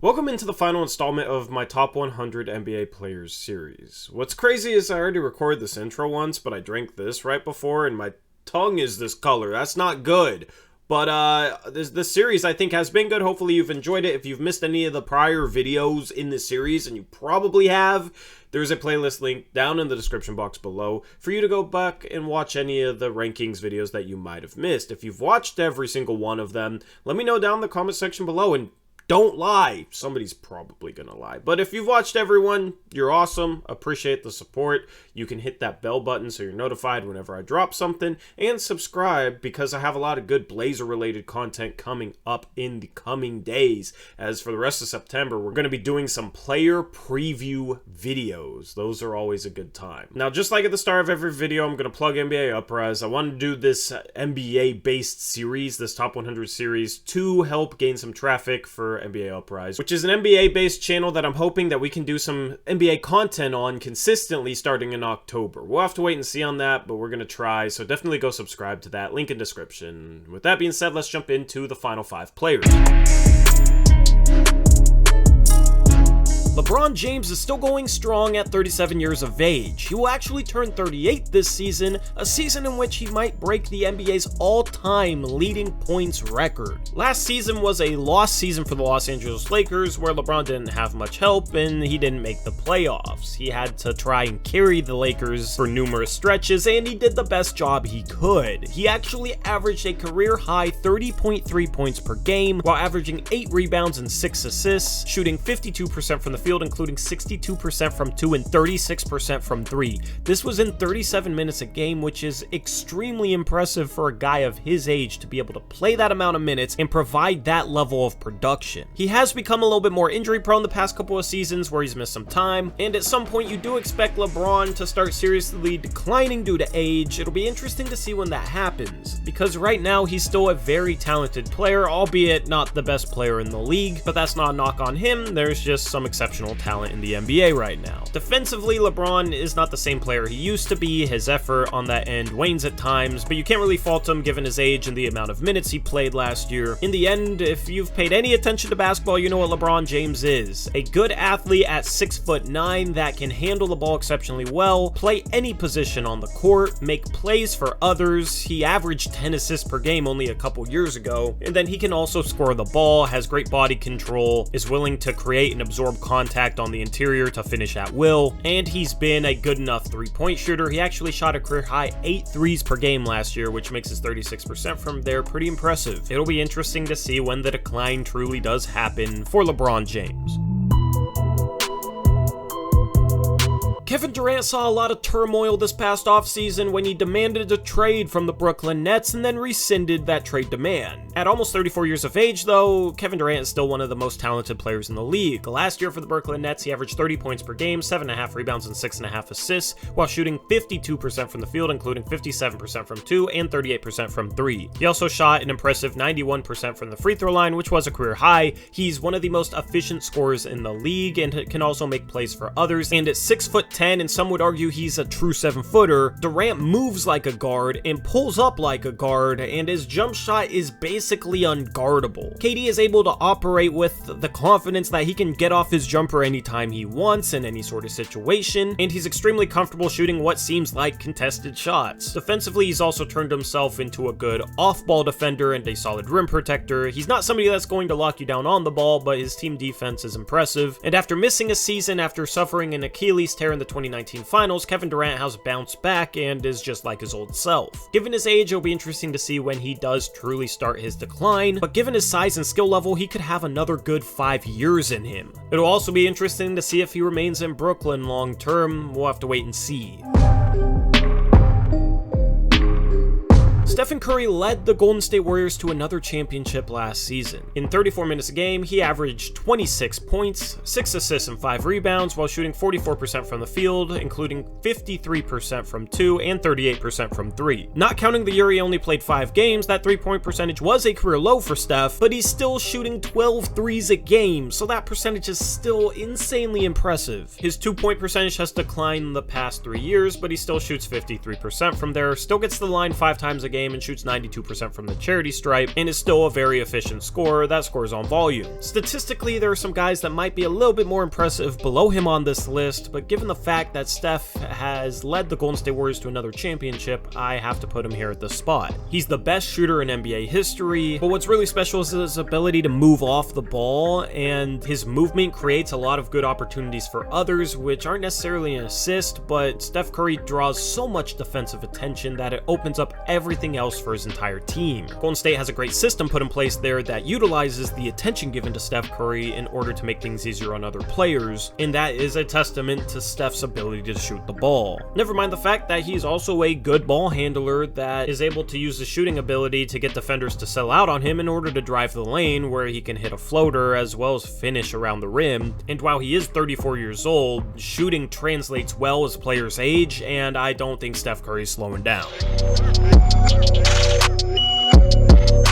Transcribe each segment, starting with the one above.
Welcome into the final installment of my Top 100 NBA Players series. What's crazy is I already recorded this intro once, but I drank this right before and my tongue is this color. That's not good. But this series I think has been good. Hopefully you've enjoyed it. If you've missed any of the prior videos in this series, and you probably have, there's a playlist link down in the description box below for you to go back and watch any of the rankings videos that you might have missed. If you've watched every single one of them, let me know down in the comment section below, and don't lie. Somebody's probably gonna lie. But if you've watched everyone, you're awesome. Appreciate the support. You can hit that bell button so you're notified whenever I drop something. And subscribe because I have a lot of good Blazer-related content coming up in the coming days. As for the rest of September, we're going to be doing some player preview videos. Those are always a good time. Now, just like at the start of every video, I'm going to plug NBA Uprise. I want to do this NBA-based series, this Top 100 series, to help gain some traffic for NBA Uprise, which is an NBA-based channel that I'm hoping that we can do some NBA content on consistently starting in October. We'll have to wait and see on that, but we're going to try, so definitely go subscribe to that. Link in description. With that being said, let's jump into the final 5 players. LeBron James is still going strong at 37 years of age. He will actually turn 38 this season, a season in which he might break the NBA's all-time leading points record. Last season was a lost season for the Los Angeles Lakers, where LeBron didn't have much help and he didn't make the playoffs. He had to try and carry the Lakers for numerous stretches, and he did the best job he could. He actually averaged a career-high 30.3 points per game, while averaging 8 rebounds and 6 assists, shooting 52% from the field, including 62% from 2 and 36% from 3. This was in 37 minutes a game, which is extremely impressive for a guy of his age to be able to play that amount of minutes and provide that level of production. He has become a little bit more injury prone the past couple of seasons where he's missed some time, and at some point you do expect LeBron to start seriously declining due to age. It'll be interesting to see when that happens, because right now he's still a very talented player, albeit not the best player in the league, but that's not a knock on him. There's just some exceptional talent in the NBA right now. Defensively, LeBron is not the same player he used to be. His effort on that end wanes at times, but you can't really fault him given his age and the amount of minutes he played last year. In the end, if you've paid any attention to basketball, you know what LeBron James is. A good athlete at 6'9" that can handle the ball exceptionally well, play any position on the court, make plays for others. He averaged 10 assists per game only a couple years ago, and then he can also score the ball, has great body control, is willing to create and absorb contact on the interior to finish at will, and he's been a good enough three-point shooter. He actually shot a career-high 8 threes per game last year, which makes his 36% from there pretty impressive. It'll be interesting to see when the decline truly does happen for LeBron James. Kevin Durant saw a lot of turmoil this past offseason when he demanded a trade from the Brooklyn Nets and then rescinded that trade demand. At almost 34 years of age, though, Kevin Durant is still one of the most talented players in the league. Last year for the Brooklyn Nets, he averaged 30 points per game, 7.5 rebounds, and 6.5 assists, while shooting 52% from the field, including 57% from 2 and 38% from 3. He also shot an impressive 91% from the free throw line, which was a career high. He's one of the most efficient scorers in the league and can also make plays for others, and at 6'10", and some would argue he's a true 7-footer, Durant moves like a guard and pulls up like a guard, and his jump shot is basically unguardable. KD is able to operate with the confidence that he can get off his jumper anytime he wants in any sort of situation, and he's extremely comfortable shooting what seems like contested shots. Defensively, he's also turned himself into a good off-ball defender and a solid rim protector. He's not somebody that's going to lock you down on the ball, but his team defense is impressive, and after missing a season after suffering an Achilles tear in the 2019 finals, Kevin Durant has bounced back and is just like his old self. Given his age, it'll be interesting to see when he does truly start his decline, but given his size and skill level, he could have another good 5 years in him. It'll also be interesting to see if he remains in Brooklyn long term. We'll have to wait and see. Steph Curry led the Golden State Warriors to another championship last season. In 34 minutes a game, he averaged 26 points, 6 assists, and 5 rebounds, while shooting 44% from the field, including 53% from 2 and 38% from 3. Not counting the year he only played 5 games, that 3-point percentage was a career low for Steph, but he's still shooting 12 threes a game, so that percentage is still insanely impressive. His 2-point percentage has declined in the past 3 years, but he still shoots 53% from there, still gets to the line 5 times a game, game and shoots 92% from the charity stripe, and is still a very efficient scorer that scores on volume. Statistically, there are some guys that might be a little bit more impressive below him on this list, but given the fact that Steph has led the Golden State Warriors to another championship, I have to put him here at this spot. He's the best shooter in NBA history, but what's really special is his ability to move off the ball, and his movement creates a lot of good opportunities for others, which aren't necessarily an assist, but Steph Curry draws so much defensive attention that it opens up everything else for his entire team. Golden State has a great system put in place there that utilizes the attention given to Steph Curry in order to make things easier on other players, and that is a testament to Steph's ability to shoot the ball. Never mind the fact that he's also a good ball handler that is able to use the shooting ability to get defenders to sell out on him in order to drive the lane, where he can hit a floater as well as finish around the rim. And while he is 34 years old, shooting translates well as players age, and I don't think Steph Curry is slowing down.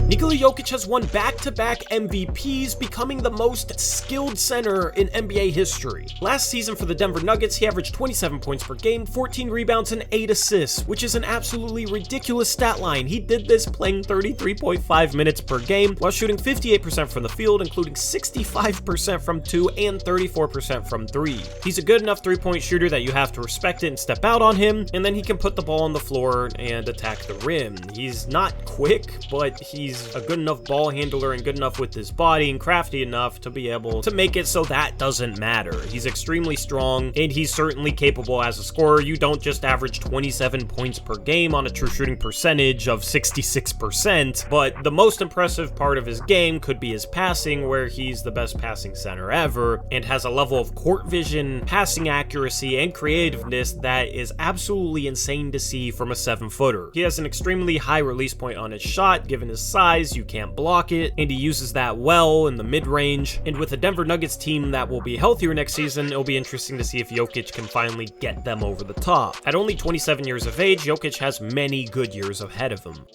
Nikola Jokic has won back-to-back MVPs, becoming the most skilled center in NBA history. Last season for the Denver Nuggets, he averaged 27 points per game, 14 rebounds, and 8 assists, which is an absolutely ridiculous stat line. He did this playing 33.5 minutes per game while shooting 58% from the field, including 65% from 2 and 34% from 3. He's a good enough three-point shooter that you have to respect it and step out on him, and then he can put the ball on the floor and attack the rim. He's not quick, but he's a good enough ball handler and good enough with his body and crafty enough to be able to make it so that doesn't matter. He's extremely strong, and he's certainly capable as a scorer. You don't just average 27 points per game on a true shooting percentage of 66%, but the most impressive part of his game could be his passing, where he's the best passing center ever and has a level of court vision, passing accuracy, and creativeness that is absolutely insane to see from a 7-footer. He has an extremely high release point on his shot, given his size. You can't block it, and he uses that well in the mid-range. And with the Denver Nuggets team that will be healthier next season, it'll be interesting to see if Jokic can finally get them over the top. At only 27 years of age, Jokic has many good years ahead of him.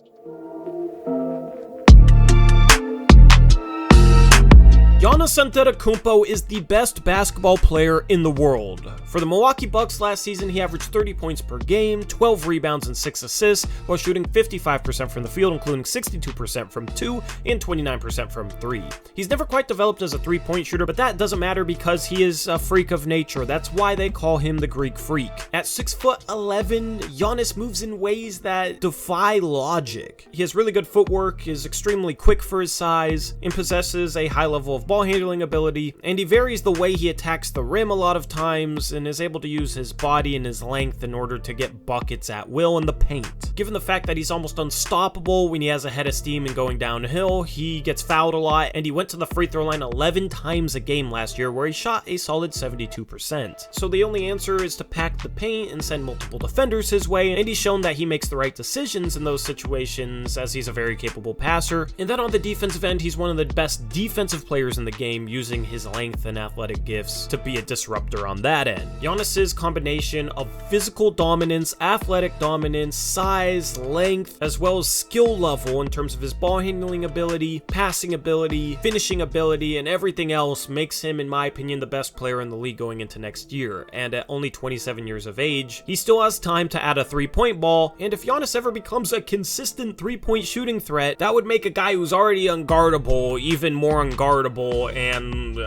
Jana Santera Kumpo is the best basketball player in the world. For the Milwaukee Bucks last season, he averaged 30 points per game, 12 rebounds, and 6 assists, while shooting 55% from the field, including 62% from 2 and 29% from 3. He's never quite developed as a three-point shooter, but that doesn't matter because he is a freak of nature. That's why they call him the Greek Freak. At 6'11", Giannis moves in ways that defy logic. He has really good footwork, is extremely quick for his size, and possesses a high level of ball handling ability, and he varies the way he attacks the rim a lot of times and is able to use his body and his length in order to get buckets at will in the paint. Given the fact that he's almost unstoppable when he has a head of steam and going downhill, he gets fouled a lot, and he went to the free throw line 11 times a game last year where he shot a solid 72%. So the only answer is to pack the paint and send multiple defenders his way, and he's shown that he makes the right decisions in those situations as he's a very capable passer. And then on the defensive end, he's one of the best defensive players in the game, using his length and athletic gifts to be a disruptor on that end. Giannis's combination of physical dominance, athletic dominance, size, length, as well as skill level in terms of his ball handling ability, passing ability, finishing ability, and everything else makes him, in my opinion, the best player in the league going into next year. And at only 27 years of age, he still has time to add a three-point ball, and if Giannis ever becomes a consistent three-point shooting threat, that would make a guy who's already unguardable even more unguardable, and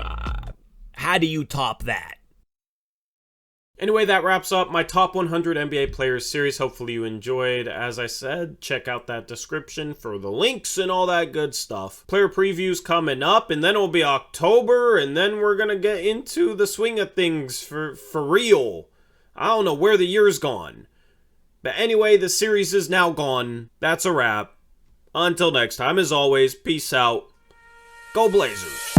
how do you top that? Anyway, that wraps up my top 100 NBA players series. Hopefully you enjoyed. As I said, check out that description for the links and all that good stuff. Player previews coming up, and then it'll be October, and then we're gonna get into the swing of things for real. I don't know where the year's gone. But anyway, the series is now gone. That's a wrap. Until next time, as always, peace out. Go Blazers.